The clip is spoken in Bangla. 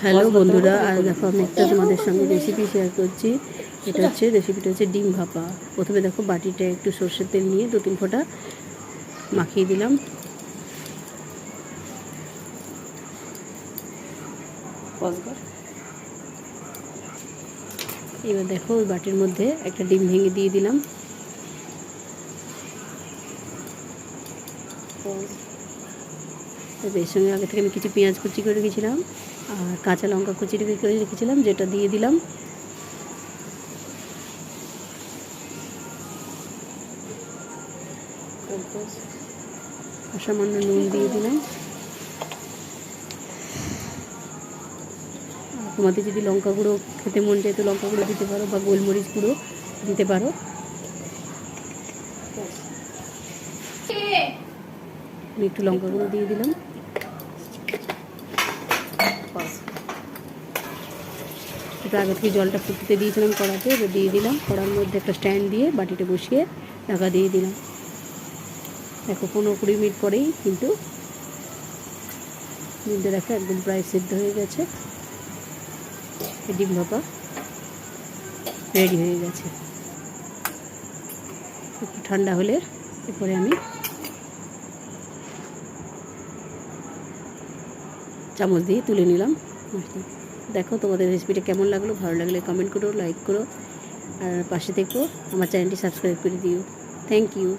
হ্যালো বন্ধুরা, আজ দেখো আমি একটা তোমাদের সঙ্গে রেসিপি শেয়ার করছি। এটা হচ্ছে রেসিপিটা হচ্ছে ডিম ভাপা। প্রথমে দেখো বাটিটা একটু সর্ষের তেল নিয়ে 2-3 ফোঁটা মাখিয়ে দিলাম। এবার দেখো ওই বাটির মধ্যে একটা ডিম ভেঙে দিয়ে দিলাম। এর সঙ্গে আগে থেকে আমি কিছু পেঁয়াজ কুচি করে রেখেছিলাম আর কাঁচা লঙ্কা কুচি করে রেখেছিলাম, যেটা দিয়ে দিলাম। সামান্য নুন দিয়ে দিলাম। তোমাদের যদি লঙ্কা গুঁড়ো খেতে মন চায় তো লঙ্কা গুঁড়ো দিতে পারো বা গোলমরিচ গুঁড়ো দিতে পারো। আমি একটু লঙ্কা গুঁড়ো দিয়ে দিলাম। একটু আগে থেকে জলটা ফুটতে দিয়েছিলাম কড়াতে, এবার দিয়ে দিলাম। কড়ার মধ্যে একটা স্ট্যান্ড দিয়ে বাটিটা বসিয়ে ঢাকা দিয়ে দিলাম। দেখো 15-20 মিনিট পরেই কিন্তু ডিমটা দেখো একদম প্রায় সিদ্ধ হয়ে গেছে। ডিম ভাপা রেডি হয়ে গেছে। একটু ঠান্ডা হলে এরপরে আমি চামচ দিয়ে তুলে নিলাম। দেখো তোমাদের রেসিপিটা কেমন লাগলো, ভালো লাগলে কমেন্ট করো, লাইক করো, আর পাশে থেকো, আমার চ্যানেলটি সাবস্ক্রাইব করে দিও। Thank you.